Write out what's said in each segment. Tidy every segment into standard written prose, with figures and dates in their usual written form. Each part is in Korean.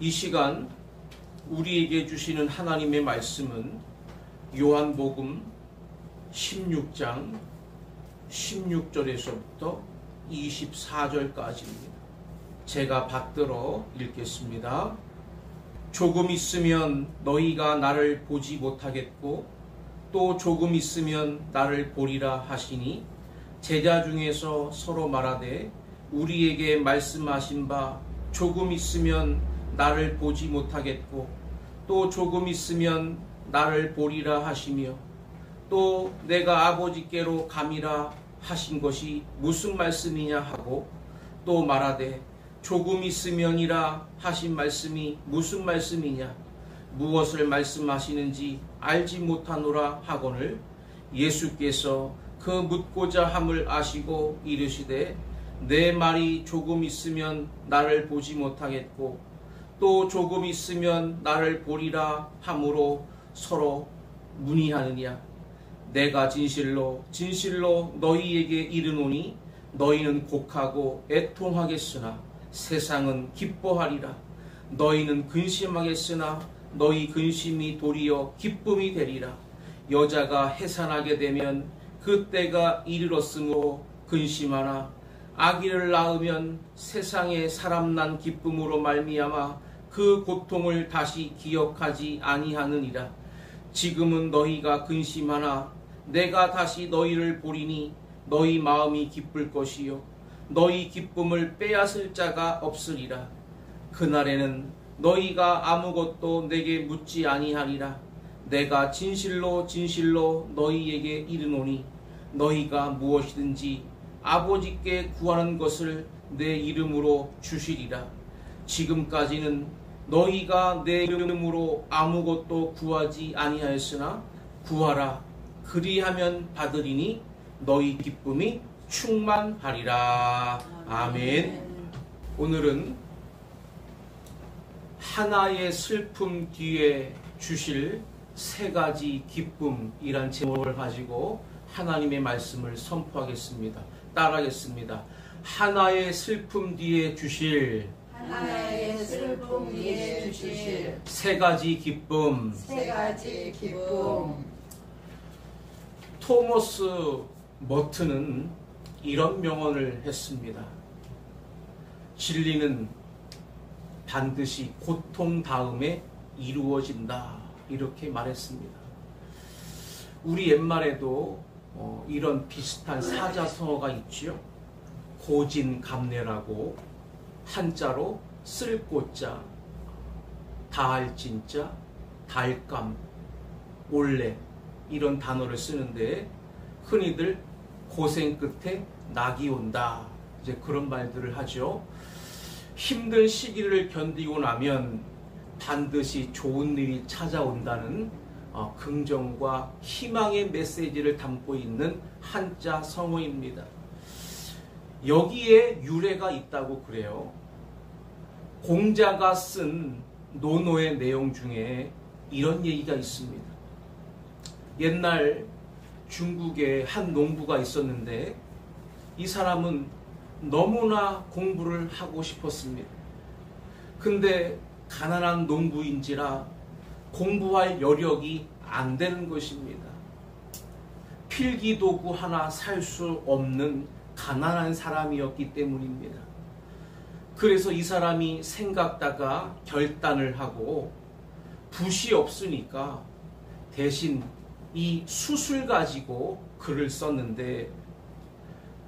이 시간 우리에게 주시는 하나님의 말씀은 요한복음 16장 16절에서부터 24절까지입니다. 제가 받들어 읽겠습니다. 조금 있으면 너희가 나를 보지 못하겠고 또 조금 있으면 나를 보리라 하시니 제자 중에서 서로 말하되 우리에게 말씀하신 바 조금 있으면 나를 보지 못하겠고 또 조금 있으면 나를 보리라 하시며 또 내가 아버지께로 감이라 하신 것이 무슨 말씀이냐 하고 또 말하되 조금 있으면이라 하신 말씀이 무슨 말씀이냐 무엇을 말씀하시는지 알지 못하노라 하거늘 예수께서 그 묻고자 함을 아시고 이르시되 내 말이 조금 있으면 나를 보지 못하겠고 또 조금 있으면 나를 보리라 함으로 서로 문의하느냐 내가 진실로 진실로 너희에게 이르노니 너희는 곡하고 애통하겠으나 세상은 기뻐하리라. 너희는 근심하겠으나 너희 근심이 도리어 기쁨이 되리라. 여자가 해산하게 되면 그때가 이르렀으므로 근심하나 아기를 낳으면 세상에 사람 난 기쁨으로 말미암아 그 고통을 다시 기억하지 아니하느니라. 지금은 너희가 근심하나 내가 다시 너희를 보리니 너희 마음이 기쁠 것이요 너희 기쁨을 빼앗을 자가 없으리라. 그날에는 너희가 아무것도 내게 묻지 아니하리라. 내가 진실로 진실로 너희에게 이르노니 너희가 무엇이든지 아버지께 구하는 것을 내 이름으로 주시리라. 지금까지는 너희가 내 이름으로 아무것도 구하지 아니하였으나 구하라. 그리하면 받으리니 너희 기쁨이 충만하리라. 아멘. 오늘은 하나의 슬픔 뒤에 주실 세 가지 기쁨이란 제목을 가지고 하나님의 말씀을 선포하겠습니다. 따라하겠습니다. 하나의 슬픔 뒤에 주실 세 가지 기쁨. 토머스 머튼은 이런 명언을 했습니다. 진리는 반드시 고통 다음에 이루어진다. 이렇게 말했습니다. 우리 옛말에도 이런 비슷한 사자성어가 있죠. 고진감래라고 한자로 쓸고자, 다할진자, 달감, 올래 이런 단어를 쓰는데 흔히들 고생 끝에 낙이 온다. 이제 그런 말들을 하죠. 힘든 시기를 견디고 나면 반드시 좋은 일이 찾아온다는 긍정과 희망의 메시지를 담고 있는 한자 성어입니다. 여기에 유래가 있다고 그래요. 공자가 쓴 논어의 내용 중에 이런 얘기가 있습니다. 옛날 중국에 한 농부가 있었는데 이 사람은 너무나 공부를 하고 싶었습니다. 근데 가난한 농부인지라 공부할 여력이 안 되는 것입니다. 필기도구 하나 살 수 없는 가난한 사람이었기 때문입니다. 그래서 이 사람이 생각다가 결단을 하고 붓이 없으니까 대신 이 숯을 가지고 글을 썼는데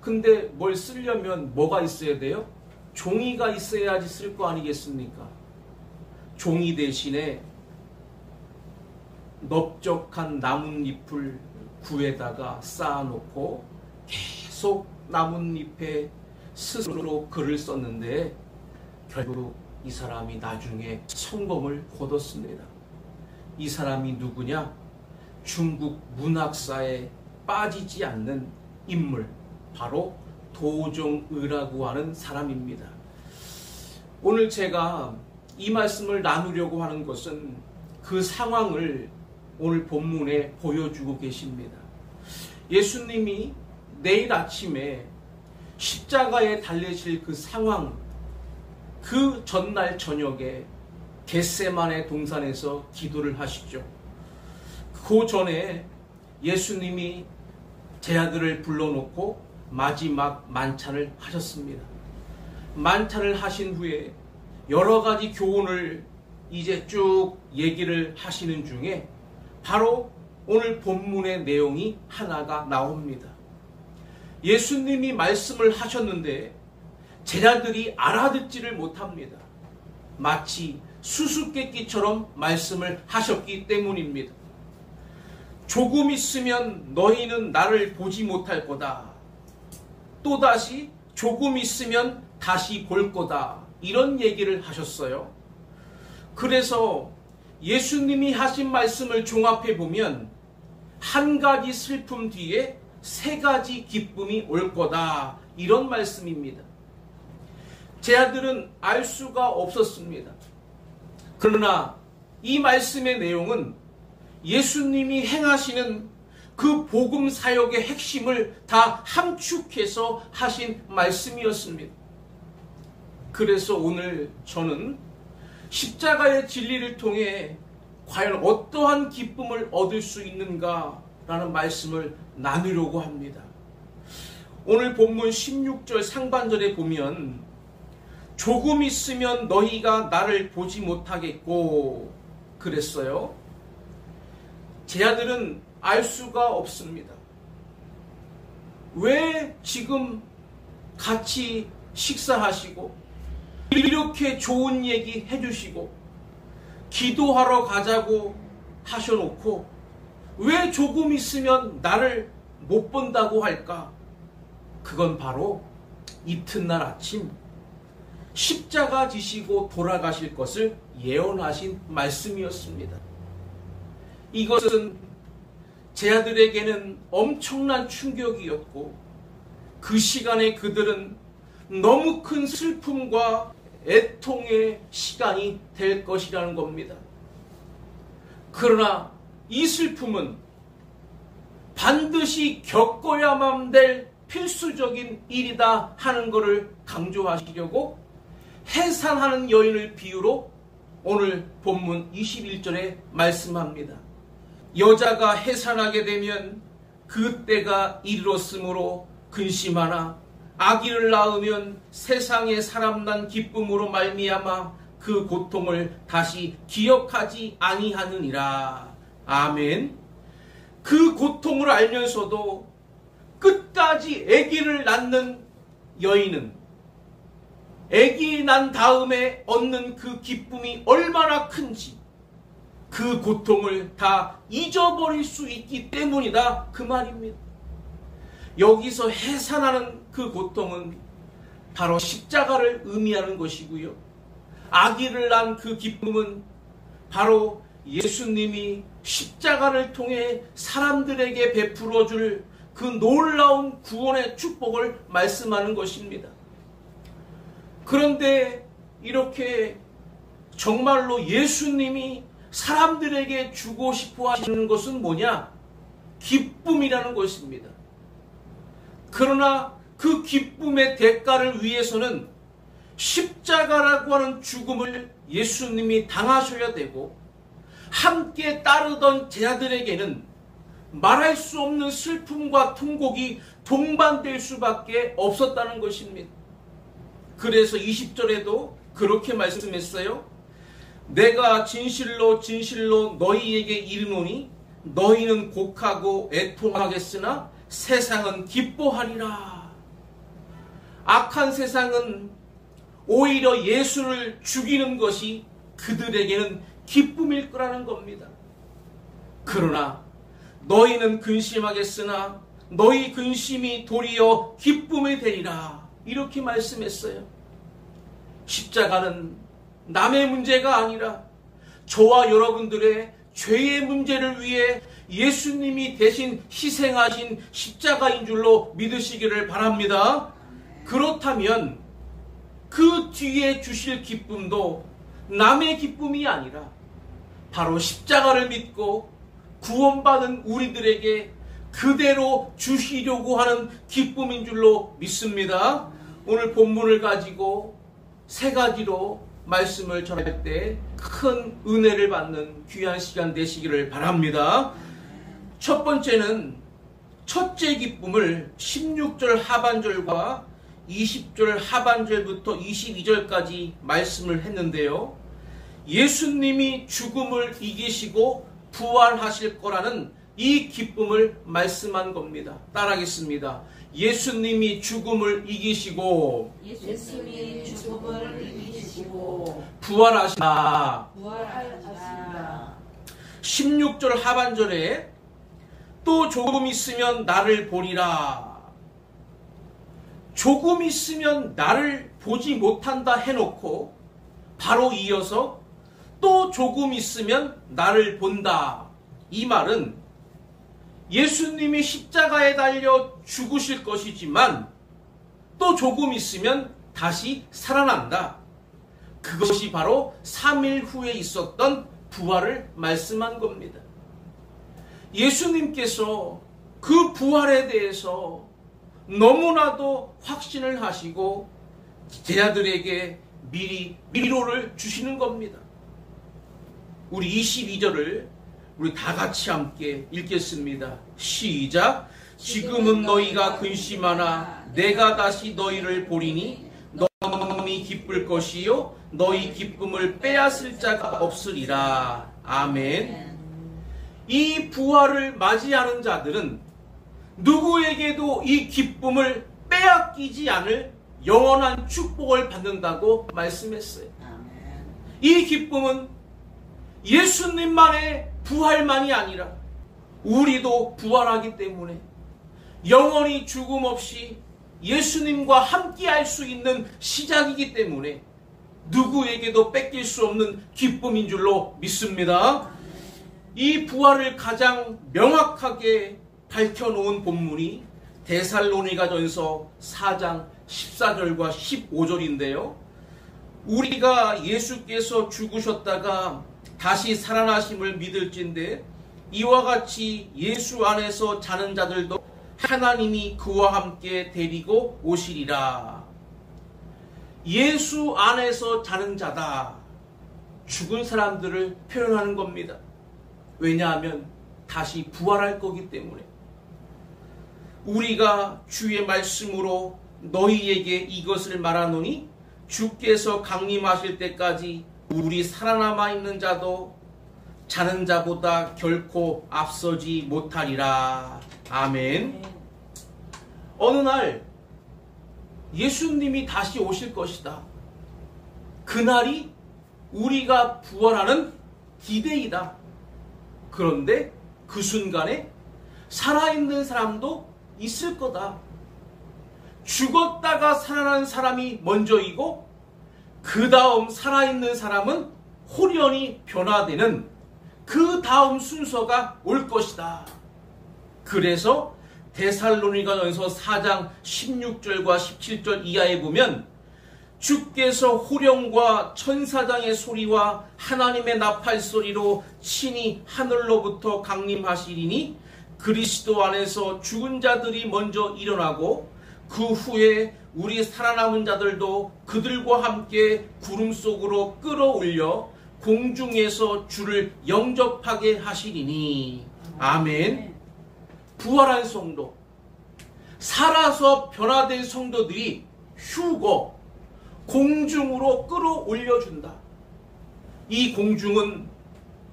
근데 뭘 쓰려면 뭐가 있어야 돼요? 종이가 있어야지 쓸 거 아니겠습니까? 종이 대신에 넓적한 나뭇잎을 구에다가 쌓아놓고 계속 나뭇잎에 스스로 글을 썼는데 결국 이 사람이 나중에 성공을 거뒀습니다. 이 사람이 누구냐? 중국 문학사에 빠지지 않는 인물, 바로 도종의라고 하는 사람입니다. 오늘 제가 이 말씀을 나누려고 하는 것은 그 상황을 오늘 본문에 보여주고 계십니다. 예수님이 내일 아침에 십자가에 달리실 그 상황, 그 전날 저녁에 겟세마네 동산에서 기도를 하시죠. 그 전에 예수님이 제 아들을 불러놓고 마지막 만찬을 하셨습니다. 만찬을 하신 후에 여러 가지 교훈을 이제 쭉 얘기를 하시는 중에 바로 오늘 본문의 내용이 하나가 나옵니다. 예수님이 말씀을 하셨는데 제자들이 알아듣지를 못합니다. 마치 수수께끼처럼 말씀을 하셨기 때문입니다. 조금 있으면 너희는 나를 보지 못할 거다. 또다시 조금 있으면 다시 볼 거다. 이런 얘기를 하셨어요. 그래서 예수님이 하신 말씀을 종합해 보면 한 가지 슬픔 뒤에 세 가지 기쁨이 올 거다. 이런 말씀입니다. 제 아들은 알 수가 없었습니다. 그러나 이 말씀의 내용은 예수님이 행하시는 그 복음 사역의 핵심을 다 함축해서 하신 말씀이었습니다. 그래서 오늘 저는 십자가의 진리를 통해 과연 어떠한 기쁨을 얻을 수 있는가라는 말씀을 나누려고 합니다. 오늘 본문 16절 상반절에 보면 조금 있으면 너희가 나를 보지 못하겠고 그랬어요. 제 아들은 알 수가 없습니다. 왜 지금 같이 식사하시고 이렇게 좋은 얘기 해주시고 기도하러 가자고 하셔놓고 왜 조금 있으면 나를 못 본다고 할까? 그건 바로 이튿날 아침 십자가 지시고 돌아가실 것을 예언하신 말씀이었습니다. 이것은 제 아들에게는 엄청난 충격이었고 그 시간에 그들은 너무 큰 슬픔과 애통의 시간이 될 것이라는 겁니다. 그러나 이 슬픔은 반드시 겪어야만 될 필수적인 일이다 하는 것을 강조하시려고 해산하는 여인을 비유로 오늘 본문 21절에 말씀합니다. 여자가 해산하게 되면 그 때가 이르렀으므로 근심하나 아기를 낳으면 세상에 사람 난 기쁨으로 말미암아 그 고통을 다시 기억하지 아니하느니라. 아멘. 그 고통을 알면서도 끝까지 아기를 낳는 여인은 아기 난 다음에 얻는 그 기쁨이 얼마나 큰지 그 고통을 다 잊어버릴 수 있기 때문이다 그 말입니다. 여기서 해산하는 그 고통은 바로 십자가를 의미하는 것이고요. 아기를 낳은 그 기쁨은 바로 예수님이 십자가를 통해 사람들에게 베풀어 줄 그 놀라운 구원의 축복을 말씀하는 것입니다. 그런데 이렇게 정말로 예수님이 사람들에게 주고 싶어 하시는 것은 뭐냐? 기쁨이라는 것입니다. 그러나 그 기쁨의 대가를 위해서는 십자가라고 하는 죽음을 예수님이 당하셔야 되고 함께 따르던 제자들에게는 말할 수 없는 슬픔과 통곡이 동반될 수밖에 없었다는 것입니다. 그래서 20절에도 그렇게 말씀했어요. 내가 진실로 진실로 너희에게 이르노니 너희는 곡하고 애통하겠으나 세상은 기뻐하리라. 악한 세상은 오히려 예수를 죽이는 것이 그들에게는 기쁨일 거라는 겁니다. 그러나 너희는 근심하겠으나 너희 근심이 도리어 기쁨이 되리라. 이렇게 말씀했어요. 십자가는 남의 문제가 아니라 저와 여러분들의 죄의 문제를 위해 예수님이 대신 희생하신 십자가인 줄로 믿으시기를 바랍니다. 그렇다면 그 뒤에 주실 기쁨도 남의 기쁨이 아니라 바로 십자가를 믿고 구원받은 우리들에게 그대로 주시려고 하는 기쁨인 줄로 믿습니다. 오늘 본문을 가지고 세 가지로 말씀을 전할 때 큰 은혜를 받는 귀한 시간 되시기를 바랍니다. 첫 번째는 첫째 기쁨을 16절 하반절과 20절 하반절부터 22절까지 말씀을 했는데요. 예수님이 죽음을 이기시고 부활하실 거라는 이 기쁨을 말씀한 겁니다. 따라하겠습니다. 예수님이 죽음을 이기시고 부활하신다. 16절 하반절에 또 조금 있으면 나를 보리라. 조금 있으면 나를 보지 못한다 해놓고 바로 이어서 또 조금 있으면 나를 본다. 이 말은 예수님이 십자가에 달려 죽으실 것이지만 또 조금 있으면 다시 살아난다. 그것이 바로 3일 후에 있었던 부활을 말씀한 겁니다. 예수님께서 그 부활에 대해서 너무나도 확신을 하시고 제자들에게 미리 위로를 주시는 겁니다. 우리 22절을 우리 다 같이 함께 읽겠습니다. 시작. 지금은 너희가 근심하나 내가 다시 너희를 보리니 너희 기쁠 것이요 너희 기쁨을 빼앗을 자가 없으리라. 아멘. 이 부활을 맞이하는 자들은 누구에게도 이 기쁨을 빼앗기지 않을 영원한 축복을 받는다고 말씀했어요. 이 기쁨은 예수님만의 부활만이 아니라 우리도 부활하기 때문에 영원히 죽음 없이 예수님과 함께할 수 있는 시작이기 때문에 누구에게도 뺏길 수 없는 기쁨인 줄로 믿습니다. 이 부활을 가장 명확하게 밝혀놓은 본문이 데살로니가전서 4장 14절과 15절인데요. 우리가 예수께서 죽으셨다가 다시 살아나심을 믿을진데 이와 같이 예수 안에서 자는 자들도 하나님이 그와 함께 데리고 오시리라. 예수 안에서 자는 자다. 죽은 사람들을 표현하는 겁니다. 왜냐하면 다시 부활할 거기 때문에. 우리가 주의 말씀으로 너희에게 이것을 말하노니 주께서 강림하실 때까지 우리 살아남아 있는 자도 자는 자보다 결코 앞서지 못하리라. 아멘. 어느 날 예수님이 다시 오실 것이다. 그날이 우리가 부활하는 디데이다. 그런데 그 순간에 살아있는 사람도 있을 거다. 죽었다가 살아난 사람이 먼저이고 그 다음 살아있는 사람은 홀연히 변화되는 그 다음 순서가 올 것이다. 그래서 데살로니가전서 4장 16절과 17절 이하에 보면 주께서 호령과 천사장의 소리와 하나님의 나팔 소리로 친히 하늘로부터 강림하시리니 그리스도 안에서 죽은 자들이 먼저 일어나고 그 후에 우리 살아남은 자들도 그들과 함께 구름 속으로 끌어올려 공중에서 주를 영접하게 하시리니. 아멘. 부활한 성도, 살아서 변화된 성도들이 휴거, 공중으로 끌어올려준다. 이 공중은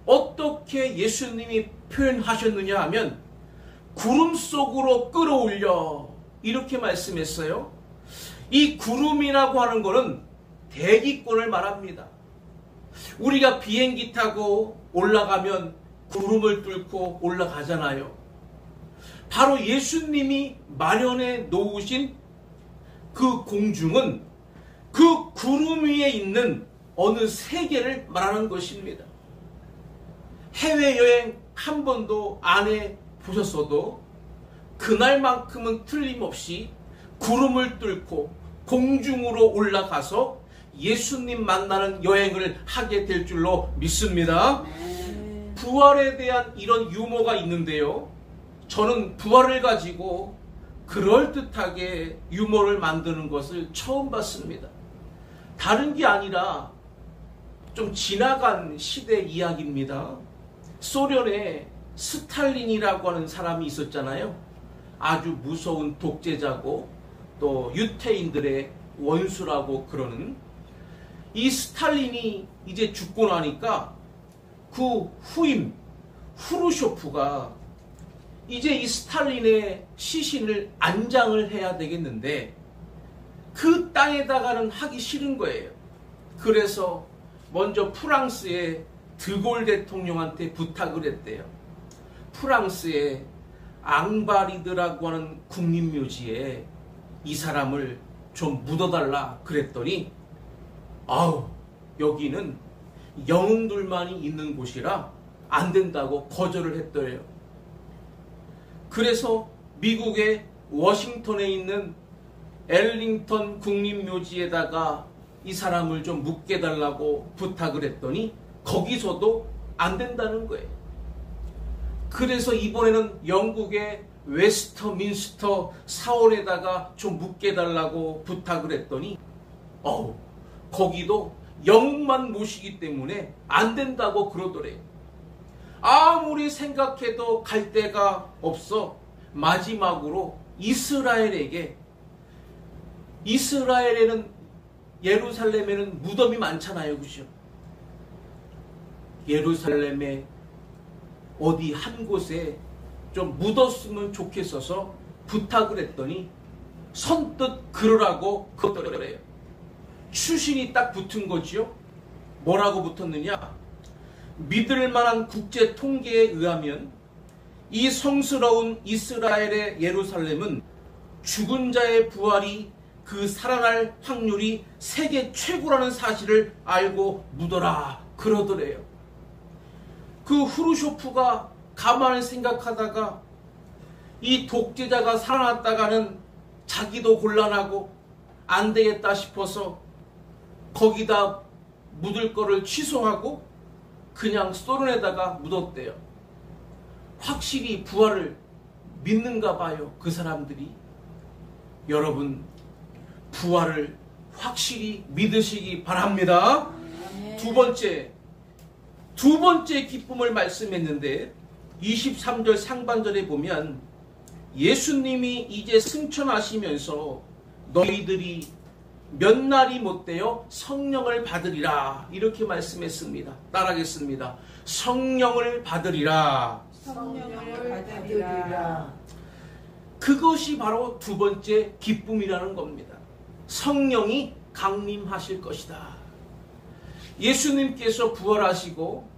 어떻게 예수님이 표현하셨느냐 하면 구름 속으로 끌어올려, 이렇게 말씀했어요. 이 구름이라고 하는 것은 대기권을 말합니다. 우리가 비행기 타고 올라가면 구름을 뚫고 올라가잖아요. 바로 예수님이 마련해 놓으신 그 공중은 그 구름 위에 있는 어느 세계를 말하는 것입니다. 해외여행 한 번도 안 해보셨어도 그날만큼은 틀림없이 구름을 뚫고 공중으로 올라가서 예수님 만나는 여행을 하게 될 줄로 믿습니다. 부활에 대한 이런 유머가 있는데요. 저는 부활을 가지고 그럴듯하게 유머를 만드는 것을 처음 봤습니다. 다른 게 아니라 좀 지나간 시대 이야기입니다. 소련에 스탈린이라고 하는 사람이 있었잖아요. 아주 무서운 독재자고 또 유태인들의 원수라고 그러는 이 스탈린이 이제 죽고 나니까 그 후임 후르쇼프가 이제 이 스탈린의 시신을 안장을 해야 되겠는데 그 땅에다가는 하기 싫은 거예요. 그래서 먼저 프랑스의 드골 대통령한테 부탁을 했대요. 프랑스의 앙바리드라고 하는 국립묘지에 이 사람을 좀 묻어달라 그랬더니 아우 여기는 영웅들만이 있는 곳이라 안 된다고 거절을 했더래요. 그래서 미국의 워싱턴에 있는 엘링턴 국립묘지에다가 이 사람을 좀 묻게 달라고 부탁을 했더니 거기서도 안 된다는 거예요. 그래서 이번에는 영국의 웨스터민스터 사원에다가 좀 묻게 달라고 부탁을 했더니 거기도 영웅만 모시기 때문에 안 된다고 그러더래요. 아무리 생각해도 갈 데가 없어 마지막으로 이스라엘에는 예루살렘에는 무덤이 많잖아요. 그죠? 예루살렘에 어디 한 곳에 좀 묻었으면 좋겠어서 부탁을 했더니 선뜻 그러라고 그러더래요. 추신이 딱 붙은 거지요. 뭐라고 붙었느냐? 믿을 만한 국제 통계에 의하면 이 성스러운 이스라엘의 예루살렘은 죽은 자의 부활이 그 살아날 확률이 세계 최고라는 사실을 알고 묻어라 그러더래요. 그 후르쇼프가 가만히 생각하다가 이 독재자가 살아났다가는 자기도 곤란하고 안 되겠다 싶어서 거기다 묻을 거를 취소하고 그냥 소련에다가 묻었대요. 확실히 부활을 믿는가 봐요. 그 사람들이. 여러분 부활을 확실히 믿으시기 바랍니다. 두 번째 기쁨을 말씀했는데 23절 상반절에 보면 예수님이 이제 승천하시면서 너희들이 몇 날이 못되어 성령을 받으리라 이렇게 말씀했습니다. 따라하겠습니다. 성령을 받으리라. 성령을 받으리라. 그것이 바로 두 번째 기쁨이라는 겁니다. 성령이 강림하실 것이다. 예수님께서 부활하시고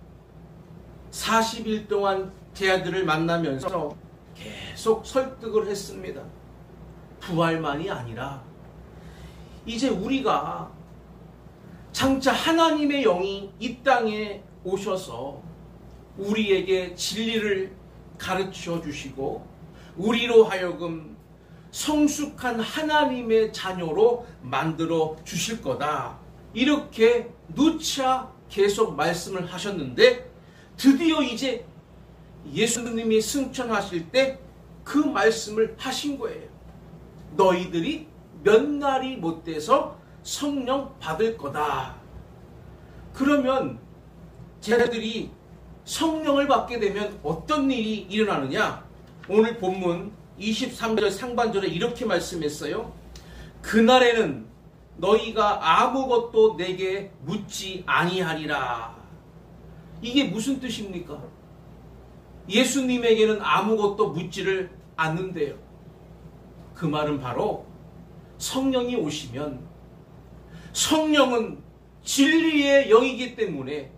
40일 동안 제자들을 만나면서 계속 설득을 했습니다. 부활만이 아니라 이제 우리가 장차 하나님의 영이 이 땅에 오셔서 우리에게 진리를 가르쳐 주시고 우리로 하여금 성숙한 하나님의 자녀로 만들어 주실 거다. 이렇게 누차 계속 말씀을 하셨는데 드디어 이제 예수님이 승천하실 때 그 말씀을 하신 거예요. 너희들이 몇 날이 못 돼서 성령 받을 거다. 그러면 제자들이 성령을 받게 되면 어떤 일이 일어나느냐? 오늘 본문 23절 상반절에 이렇게 말씀했어요. 그날에는 너희가 아무것도 내게 묻지 아니하리라. 이게 무슨 뜻입니까? 예수님에게는 아무것도 묻지를 않는데요. 그 말은 바로 성령이 오시면 성령은 진리의 영이기 때문에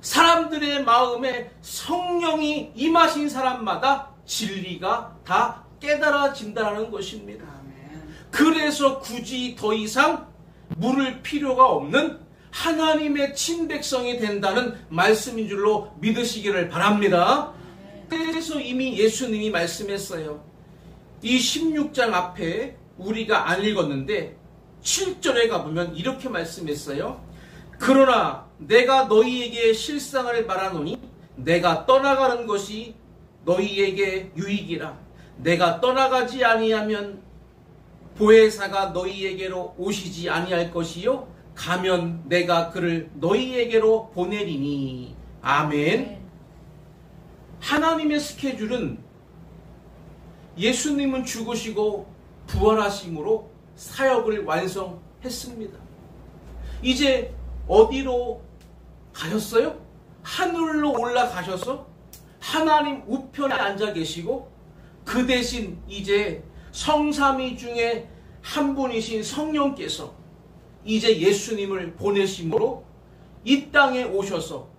사람들의 마음에 성령이 임하신 사람마다 진리가 다 깨달아진다는 것입니다. 그래서 굳이 더 이상 물을 필요가 없는 하나님의 친백성이 된다는 말씀인 줄로 믿으시기를 바랍니다. 그래서 이미 예수님이 말씀했어요. 이 16장 앞에 우리가 안 읽었는데 7절에 가보면 이렇게 말씀했어요. 그러나 내가 너희에게 실상을 말하노니 내가 떠나가는 것이 너희에게 유익이라. 내가 떠나가지 아니하면 보혜사가 너희에게로 오시지 아니할 것이요 가면 내가 그를 너희에게로 보내리니. 아멘. 하나님의 스케줄은 예수님은 죽으시고 부활하심으로 사역을 완성했습니다. 이제 어디로 가셨어요? 하늘로 올라가셔서 하나님 우편에 앉아 계시고, 그 대신 이제 성삼위 중에 한 분이신 성령께서 이제 예수님을 보내심으로 이 땅에 오셔서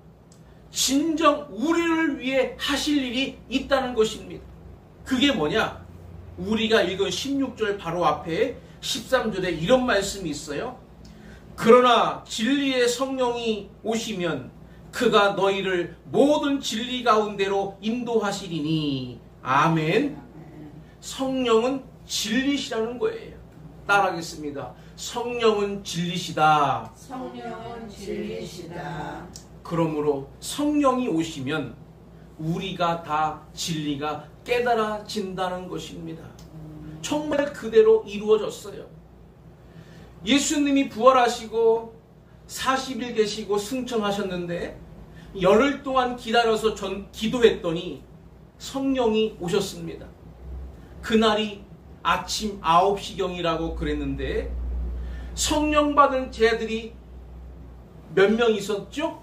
진정 우리를 위해 하실 일이 있다는 것입니다. 그게 뭐냐? 우리가 읽은 16절 바로 앞에 13절에 이런 말씀이 있어요. 그러나 진리의 성령이 오시면 그가 너희를 모든 진리 가운데로 인도하시리니. 아멘. 성령은 진리시라는 거예요. 따라하겠습니다. 성령은 진리시다. 성령은 진리시다. 그러므로 성령이 오시면 우리가 다 진리가 깨달아진다는 것입니다. 정말 그대로 이루어졌어요. 예수님이 부활하시고 40일 계시고 승천하셨는데 열흘 동안 기다려서 기도했더니 성령이 오셨습니다. 그날이 아침 9시경이라고 그랬는데 성령 받은 제자들이 몇 명 있었죠?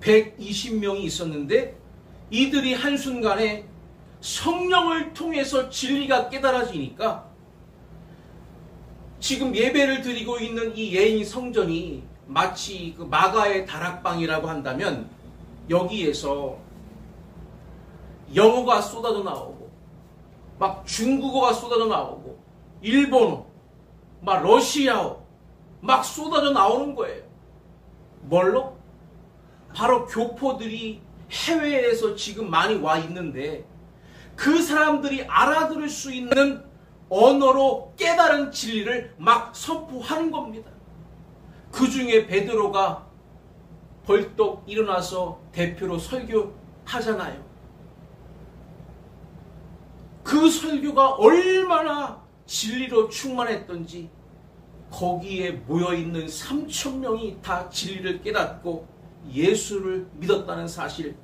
120명이 있었는데 이들이 한순간에 성령을 통해서 진리가 깨달아지니까 지금 예배를 드리고 있는 이 예인 성전이 마치 그 마가의 다락방이라고 한다면 여기에서 영어가 쏟아져 나오고 막 중국어가 쏟아져 나오고 일본어 막 러시아어 막 쏟아져 나오는 거예요. 뭘로? 바로 교포들이 해외에서 지금 많이 와 있는데 그 사람들이 알아들을 수 있는 언어로 깨달은 진리를 막 선포하는 겁니다. 그 중에 베드로가 벌떡 일어나서 대표로 설교하잖아요. 그 설교가 얼마나 진리로 충만했던지 거기에 모여있는 3,000명이 다 진리를 깨닫고 예수를 믿었다는 사실,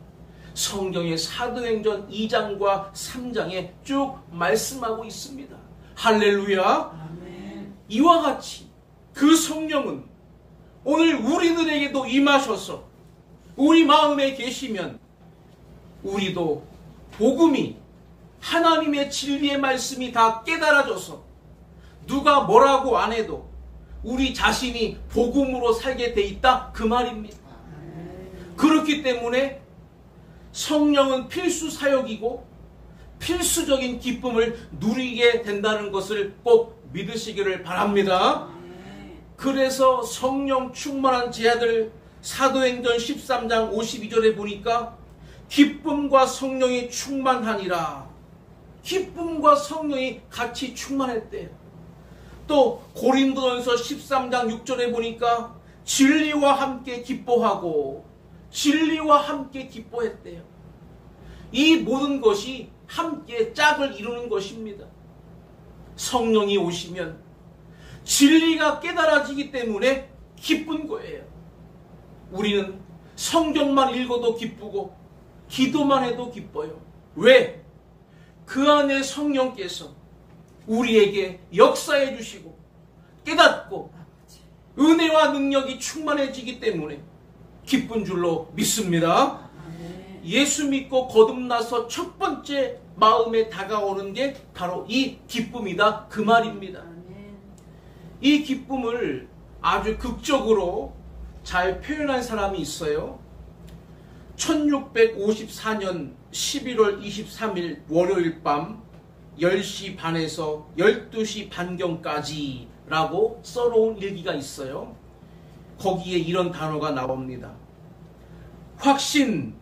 성경의 사도행전 2장과 3장에 쭉 말씀하고 있습니다. 할렐루야. 아멘. 이와 같이 그 성령은 오늘 우리들에게도 임하셔서 우리 마음에 계시면 우리도 복음이 하나님의 진리의 말씀이 다 깨달아져서 누가 뭐라고 안 해도 우리 자신이 복음으로 살게 돼 있다 그 말입니다. 그렇기 때문에 성령은 필수 사역이고 필수적인 기쁨을 누리게 된다는 것을 꼭 믿으시기를 바랍니다. 그래서 성령 충만한 제자들 사도행전 13장 52절에 보니까 기쁨과 성령이 충만하니라. 기쁨과 성령이 같이 충만했대요. 또 고린도전서 13장 6절에 보니까 진리와 함께 기뻐하고 진리와 함께 기뻐했대요. 이 모든 것이 함께 짝을 이루는 것입니다. 성령이 오시면 진리가 깨달아지기 때문에 기쁜 거예요. 우리는 성경만 읽어도 기쁘고 기도만 해도 기뻐요. 왜? 그 안에 성령께서 우리에게 역사해 주시고 깨닫고 은혜와 능력이 충만해지기 때문에 기쁜 줄로 믿습니다. 예수 믿고 거듭나서 첫 번째 마음에 다가오는 게 바로 이 기쁨이다 그 말입니다. 이 기쁨을 아주 극적으로 잘 표현한 사람이 있어요. 1654년 11월 23일 월요일 밤 10시 반에서 12시 반경까지 라고 써놓은 일기가 있어요. 거기에 이런 단어가 나옵니다. 확신,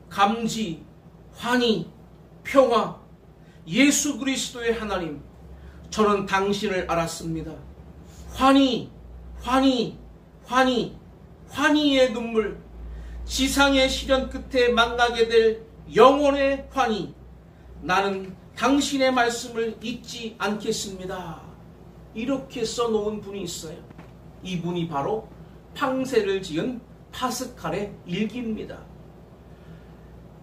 감지, 환희, 평화, 예수 그리스도의 하나님, 저는 당신을 알았습니다. 환희의 눈물, 지상의 시련 끝에 만나게 될 영혼의 환희, 나는 당신의 말씀을 잊지 않겠습니다. 이렇게 써놓은 분이 있어요. 이분이 바로 팡세를 지은 파스칼의 일기입니다.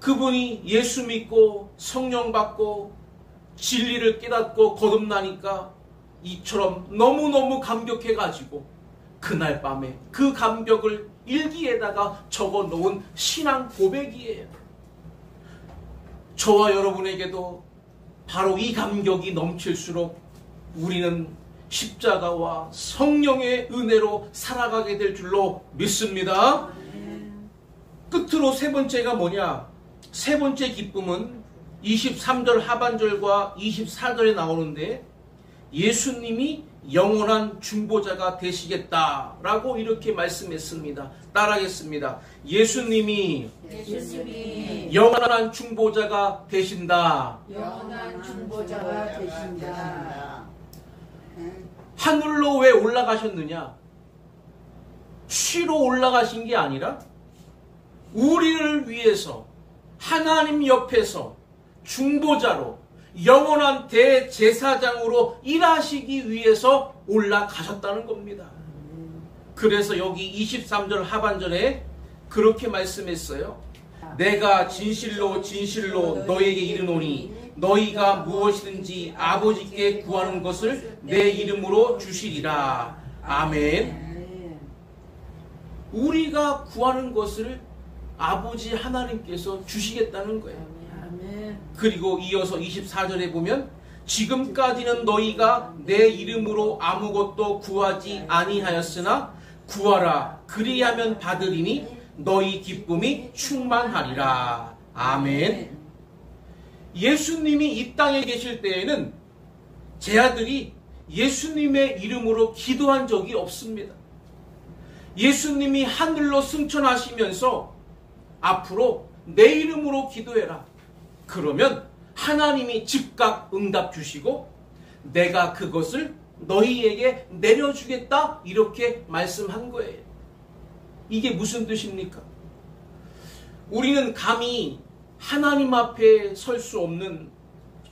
그분이 예수 믿고 성령 받고 진리를 깨닫고 거듭나니까 이처럼 너무너무 감격해가지고 그날 밤에 그 감격을 일기에다가 적어놓은 신앙 고백이에요. 저와 여러분에게도 바로 이 감격이 넘칠수록 우리는 십자가와 성령의 은혜로 살아가게 될 줄로 믿습니다. 끝으로 세 번째가 뭐냐? 세 번째 기쁨은 23절 하반절과 24절에 나오는데 예수님이 영원한 중보자가 되시겠다라고 이렇게 말씀했습니다. 따라하겠습니다. 예수님이 영원한 중보자가 되신다. 영원한 중보자가 되신다. 하늘로 왜 올라가셨느냐? 쉬러 올라가신 게 아니라 우리를 위해서 하나님 옆에서 중보자로 영원한 대제사장으로 일하시기 위해서 올라가셨다는 겁니다. 그래서 여기 23절 하반절에 그렇게 말씀했어요. 내가 진실로 진실로 너에게 이르노니 너희가 무엇이든지 아버지께 구하는 것을 내 이름으로 주시리라. 아멘. 우리가 구하는 것을 아버지 하나님께서 주시겠다는 거예요. 그리고 이어서 24절에 보면 지금까지는 너희가 내 이름으로 아무것도 구하지 아니하였으나 구하라 그리하면 받으리니 너희 기쁨이 충만하리라. 아멘. 예수님이 이 땅에 계실 때에는 제 아들이 예수님의 이름으로 기도한 적이 없습니다. 예수님이 하늘로 승천하시면서 앞으로 내 이름으로 기도해라. 그러면 하나님이 즉각 응답 주시고 내가 그것을 너희에게 내려주겠다 이렇게 말씀한 거예요. 이게 무슨 뜻입니까? 우리는 감히 하나님 앞에 설 수 없는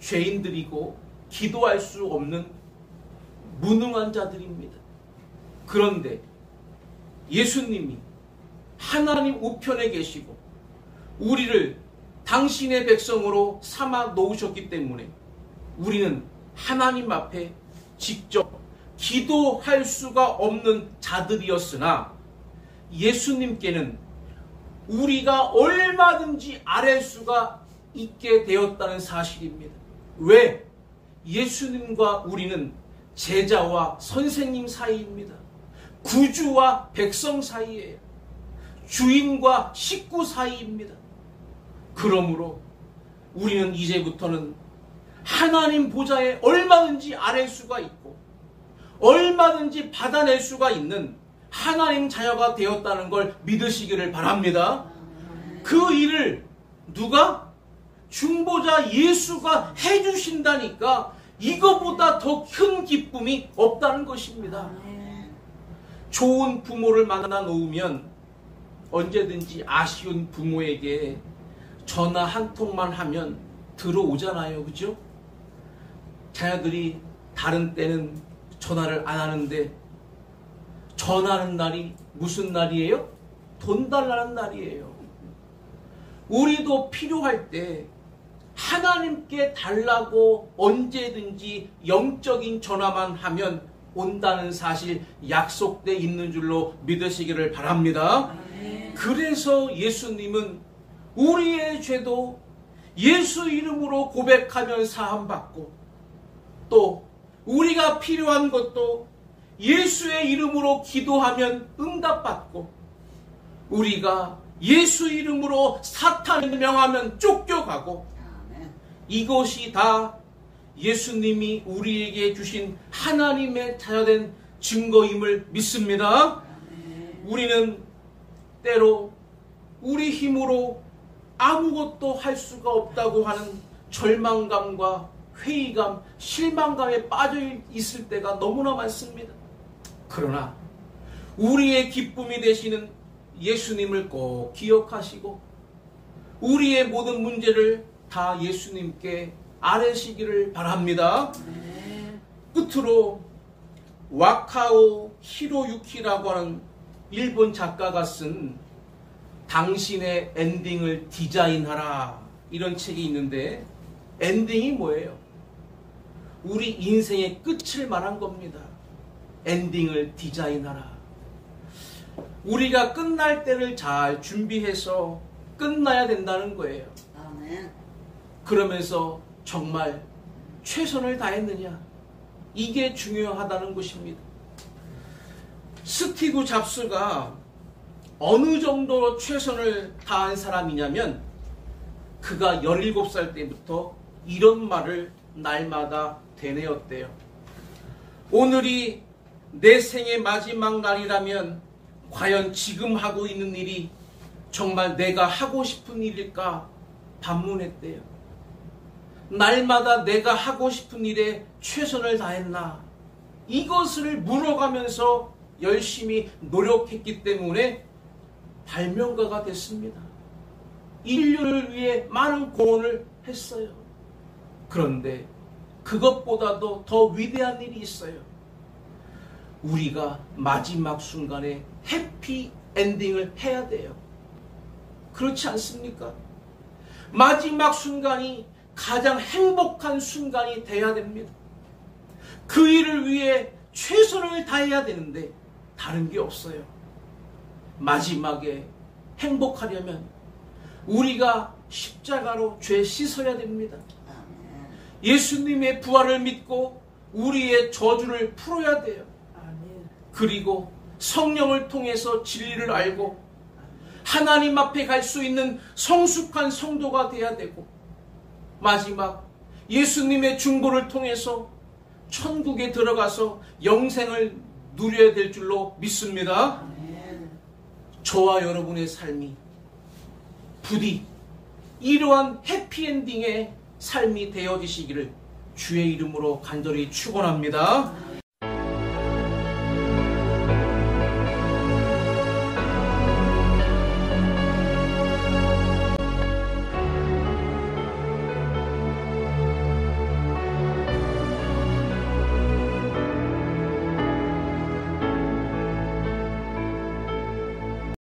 죄인들이고 기도할 수 없는 무능한 자들입니다. 그런데 예수님이 하나님 우편에 계시고 우리를 당신의 백성으로 삼아 놓으셨기 때문에 우리는 하나님 앞에 직접 기도할 수가 없는 자들이었으나 예수님께는 우리가 얼마든지 아뢰 수가 있게 되었다는 사실입니다. 왜? 예수님과 우리는 제자와 선생님 사이입니다. 구주와 백성 사이예요. 주인과 식구 사이입니다. 그러므로 우리는 이제부터는 하나님 보좌에 얼마든지 아뢰 수가 있고 얼마든지 받아낼 수가 있는 하나님 자녀가 되었다는 걸 믿으시기를 바랍니다. 그 일을 누가? 중보자 예수가 해주신다니까 이거보다 더 큰 기쁨이 없다는 것입니다. 좋은 부모를 만나 놓으면 언제든지 아쉬운 부모에게 전화 한 통만 하면 들어오잖아요. 그죠? 자녀들이 다른 때는 전화를 안 하는데 전화하는 날이 무슨 날이에요? 돈 달라는 날이에요. 우리도 필요할 때 하나님께 달라고 언제든지 영적인 전화만 하면 온다는 사실 약속돼 있는 줄로 믿으시기를 바랍니다. 그래서 예수님은 우리의 죄도 예수 이름으로 고백하면 사함받고 또 우리가 필요한 것도 예수의 이름으로 기도하면 응답받고 우리가 예수 이름으로 사탄을 명하면 쫓겨가고 이것이 다 예수님이 우리에게 주신 하나님의 자녀된 증거임을 믿습니다. 우리는 때로 우리 힘으로 아무것도 할 수가 없다고 하는 절망감과 회의감, 실망감에 빠져 있을 때가 너무나 많습니다. 그러나 우리의 기쁨이 되시는 예수님을 꼭 기억하시고 우리의 모든 문제를 다 예수님께 아뢰시기를 바랍니다. 끝으로 와카오 히로유키라고 하는 일본 작가가 쓴 당신의 엔딩을 디자인하라 이런 책이 있는데, 엔딩이 뭐예요? 우리 인생의 끝을 말한 겁니다. 엔딩을 디자인하라. 우리가 끝날 때를 잘 준비해서 끝나야 된다는 거예요. 아멘. 그러면서 정말 최선을 다했느냐? 이게 중요하다는 것입니다. 스티브 잡스가 어느 정도로 최선을 다한 사람이냐면, 그가 17살 때부터 이런 말을 날마다 되뇌었대요. 오늘이 내 생의 마지막 날이라면 과연 지금 하고 있는 일이 정말 내가 하고 싶은 일일까 반문했대요. 날마다 내가 하고 싶은 일에 최선을 다했나? 이것을 물어가면서 열심히 노력했기 때문에 발명가가 됐습니다. 인류를 위해 많은 공헌을 했어요. 그런데 그것보다도 더 위대한 일이 있어요. 우리가 마지막 순간에 해피 엔딩을 해야 돼요. 그렇지 않습니까? 마지막 순간이 가장 행복한 순간이 돼야 됩니다. 그 일을 위해 최선을 다해야 되는데 다른 게 없어요. 마지막에 행복하려면 우리가 십자가로 죄 씻어야 됩니다. 예수님의 부활을 믿고 우리의 저주를 풀어야 돼요. 그리고 성령을 통해서 진리를 알고 하나님 앞에 갈 수 있는 성숙한 성도가 돼야 되고, 마지막 예수님의 중보를 통해서 천국에 들어가서 영생을 누려야 될 줄로 믿습니다. 저와 여러분의 삶이 부디 이러한 해피엔딩의 삶이 되어지시기를 주의 이름으로 간절히 축원합니다.